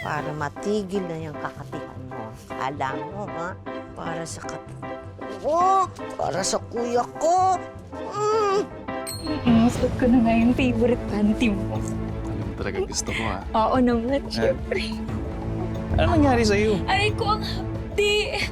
para matigil na yung kakatihan mo. Alam mo, ha? Para sa para sa kuya ko. Gusto ko na nga yung favorite panty mo. Ano mo talaga gusto mo, ha? Oo naman, syempre. Ano nangyari sa'yo? Aray ko, ang hapdi.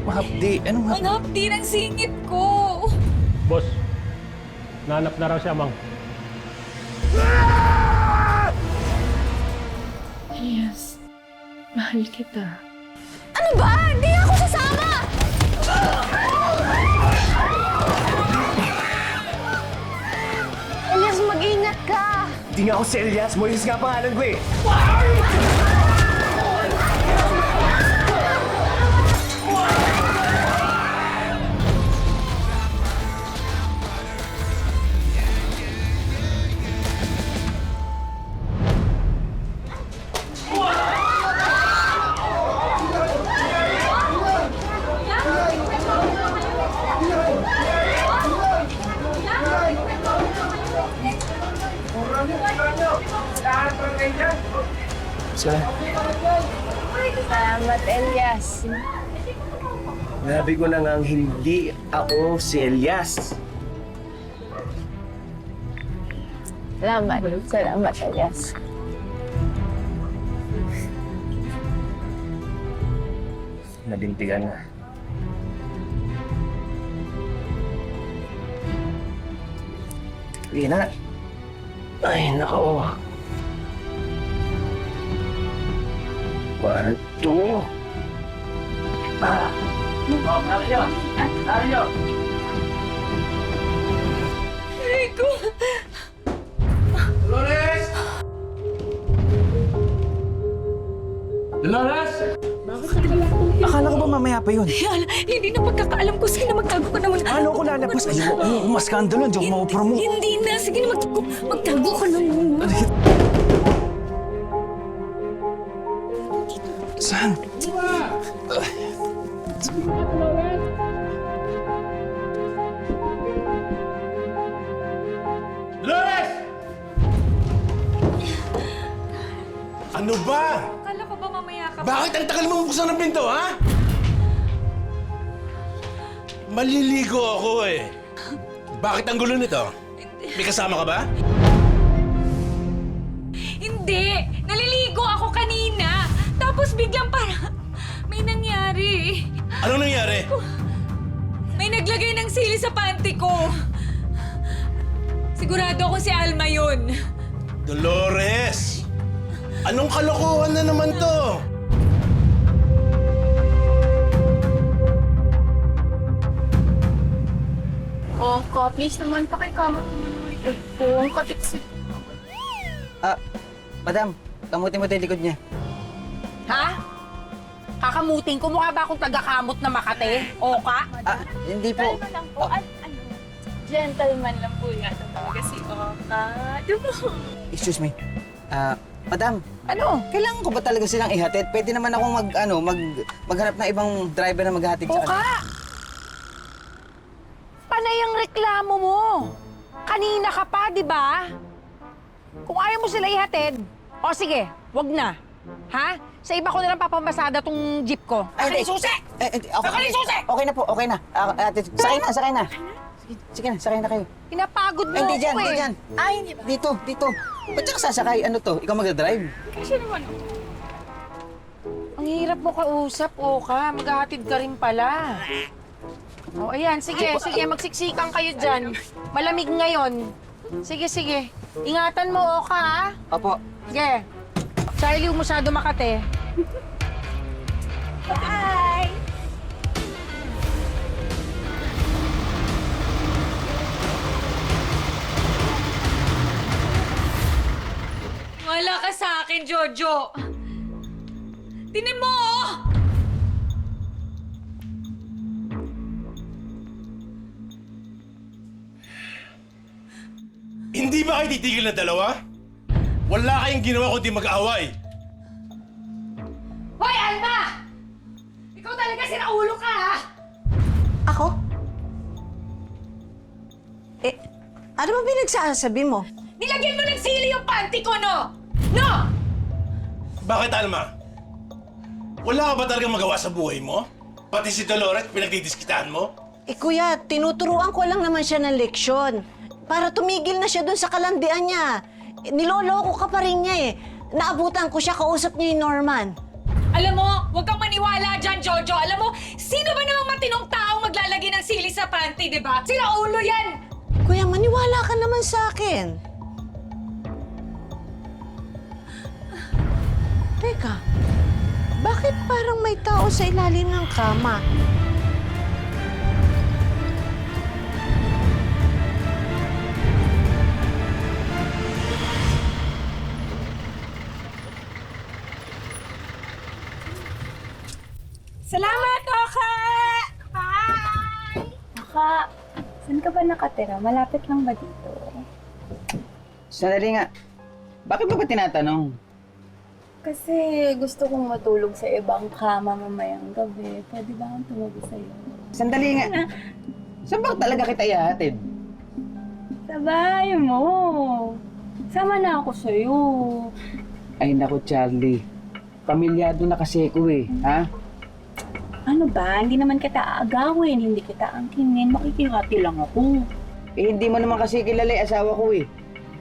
Mahapdi. Anong Ang hapdi ng singit ko. Boss, nahanap na raw si Amang. Yes, mahal kita. Ano ba? Hindi ako sasama! Elias, mag-ingat ka! Di nga ako si Elias. Moises nga pangalan ko eh. Salamat, Elias. Nabi ko na nga hindi ako si Elias. Salamat. Salamat, Elias. Nabintigan na. Ina. Ay, nako. Kwarto. Aray ko. Dolores! Dolores! Akala ko ba mamaya pa yun? Hindi na pagkakaalam ko. Sige na, magtago ka naman. Paano ako lalabas? Ayoko, umaskandalo. Hindi ako mapapromote. Hindi na. Sige na, magtago ka naman. Saan? Dolores! Ano ba? Akala ko ba mamaya ka? Bakit ang tagal mo buksan ng pinto, ha? Maliligo ako eh. Bakit ang gulo nito? May kasama ka ba? Hindi! Naliligo ako kanina! Tapos biglang may nangyari. Anong nangyari? May naglagay ng sili sa panty ko. Sigurado ako si Alma yun. Dolores! Anong kalokohan na naman to? Ongka, please naman, pakikama naman po. Ongka, tiksi. Madam, kamutin mo ito yung likod niya. Ha? Kakamutin ko? Mukha ba akong taga-kamot na Makate? O ka? Hindi po. Kalma lang po. Gentleman lang po yata talaga si Ongka. Diba? Excuse me. Madam, Ano? kailangan ko ba talaga silang ihatid? Pwede naman akong maghanap ng ibang driver na maghatid O sa ka? Panay ang reklamo mo. Kanina ka pa, di ba? Kung ayaw mo sila ihatid, o sige, wag na. Ha? Sa iba ko na lang papamasada tong jeep ko. Akin yung susi! Okay, Akin yung susi! okay na po, okay na. Sakay na. Sige na, sakay na kayo. Pinapagod mo Hindi ako dyan, eh. hindi dyan. Ay, hindi ba? Dito. Ba't ka sasakay? Ano to? Ikaw magdadrive? Kasi naman ako. Ang hirap mo kausap, o ka. Maghahatid ka rin pala. O, ayan. Sige, magsiksikan kayo dyan. Malamig ngayon. Sige. Ingatan mo, o ka, ha? Opo. Sige. Charlie, masyado Makate. Bye! Wala ka sa akin, Jojo. Tinan mo, oh! Hindi ba kayo titigil na dalawa? Wala kayong ginawa kundi mag-away. Hoy, Alma! Ikaw talaga sinaulo ka, ha? Ako? Ano ba pinagsasabi mo? Nilagyan mo ng sili yung panty ko, no? No! Bakit, Alma? Wala ka ba talagang magawa sa buhay mo? Pati si Dolores, pinagdidiskitahan mo? Eh kuya, tinuturuan ko lang naman siya ng leksyon. Para tumigil na siya dun sa kalandian niya. Niloloko ka pa rin niya eh. Naabutan ko siya, kausap niya yung Norman. Alam mo, huwag kang maniwala dyan, Jojo. Alam mo, sino ba namang matinong taong maglalagay ng sili sa panty, di ba? Sila ulo yan! Kuya, maniwala ka naman sa akin. Teka, bakit parang may tao sa ilalim ng kama? Salamat, Oka! Hi! Oka, saan ka ba nakatira? Malapit lang ba dito? Sandali nga. Bakit mo ba tinatanong? Kasi gusto kong matulog sa ibang kama mamayang gabi. Pwede ba akong tumulog sa'yo? Sandali nga. Saan ba talaga kita ihahatid? Sa bahay mo. Sama na ako sa'yo. Ay naku, Charlie. Pamilyado na kasi ako eh, ha? Ano ba? Hindi naman kita aagawin. Hindi kita angkinin. Makikihati lang ako. Eh, hindi mo naman kasi kilala yung asawa ko eh.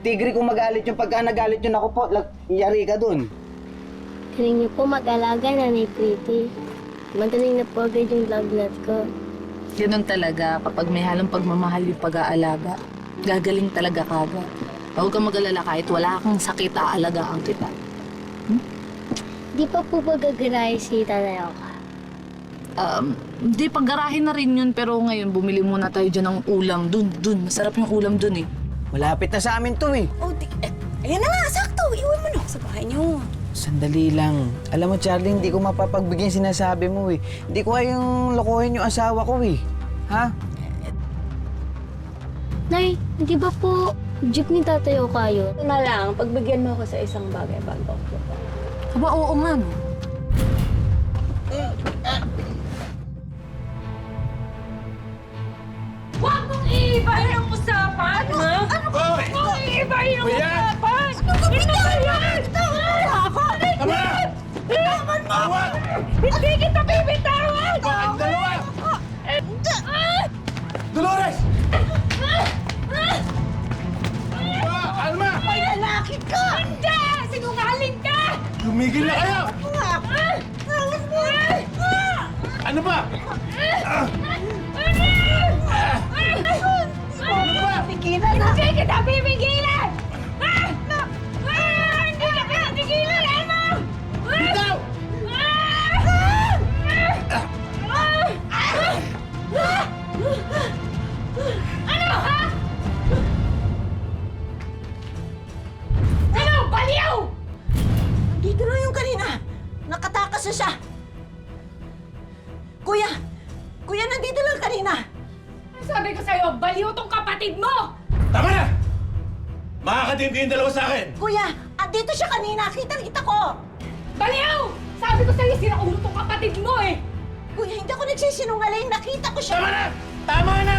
Tigre kung magalit yung pagka nagalit yun ako po, yari ka dun. Galing niyo po mag-alaga, Nanay Pretty. Magaling na po agad yung love life ko. Ganun talaga, kapag may halong pagmamahal yung pag-aalaga, gagaling talaga kagad. Huwag kang mag-alala kahit wala kang sakit, aalagaan kita. Di pa po ba gagarahe si Tanay Oka? Hindi, paggarahin na rin yun, pero ngayon bumili muna tayo dyan ng ulam. Dun. Masarap yung ulam dun eh. Malapit na sa amin to eh. Ayan na nga, sakto. Iwan mo na ako sa bahay niyo. Sandali lang. Alam mo, Charlie, hindi ko mapapagbigyan sinasabi mo eh. Hindi ko kayang lokohin yung asawa ko eh. Ha? Nay, hindi ba po jeep ni Tatay Oka yun? Ito na lang, pagbigyan mo ako sa isang bagay bago ako. Aba, oo nga no. Huwag mong iibahin ang usapan! Ha? Ano ka? Hoy! Huwag mong iibahin ang Kuya! usapan! Ano ba yan? Ako! Tama na! Bitawan mo! Tawag! Hindi kita bibitawan! Bakit dalawa? Dolores! Alma! May lalaki ka! Hindi! Sinungaling ka! Tumigil na kayo! Ano ba? Ano ba? Tigilan na! Hindi kita bibigilan! Hindi kita tigilan, Elmo! Bitaw! Ano, ha? Ano, baliw! Dito na yung kanina. Nakatakas na siya. Kuya! Kuya, nandito lang kanina. Sabi ko sa'yo, baliw tong kapatid mo! Tama na! Makakatim kayong dalawa sa akin! Kuya, andito siya kanina. Kita ko. Baliw! Sabi ko sa'yo, sinaulo tong kapatid mo eh! Kuya, hindi ako nagsisinungaling. Nakita ko siya. Tama na! Tama na!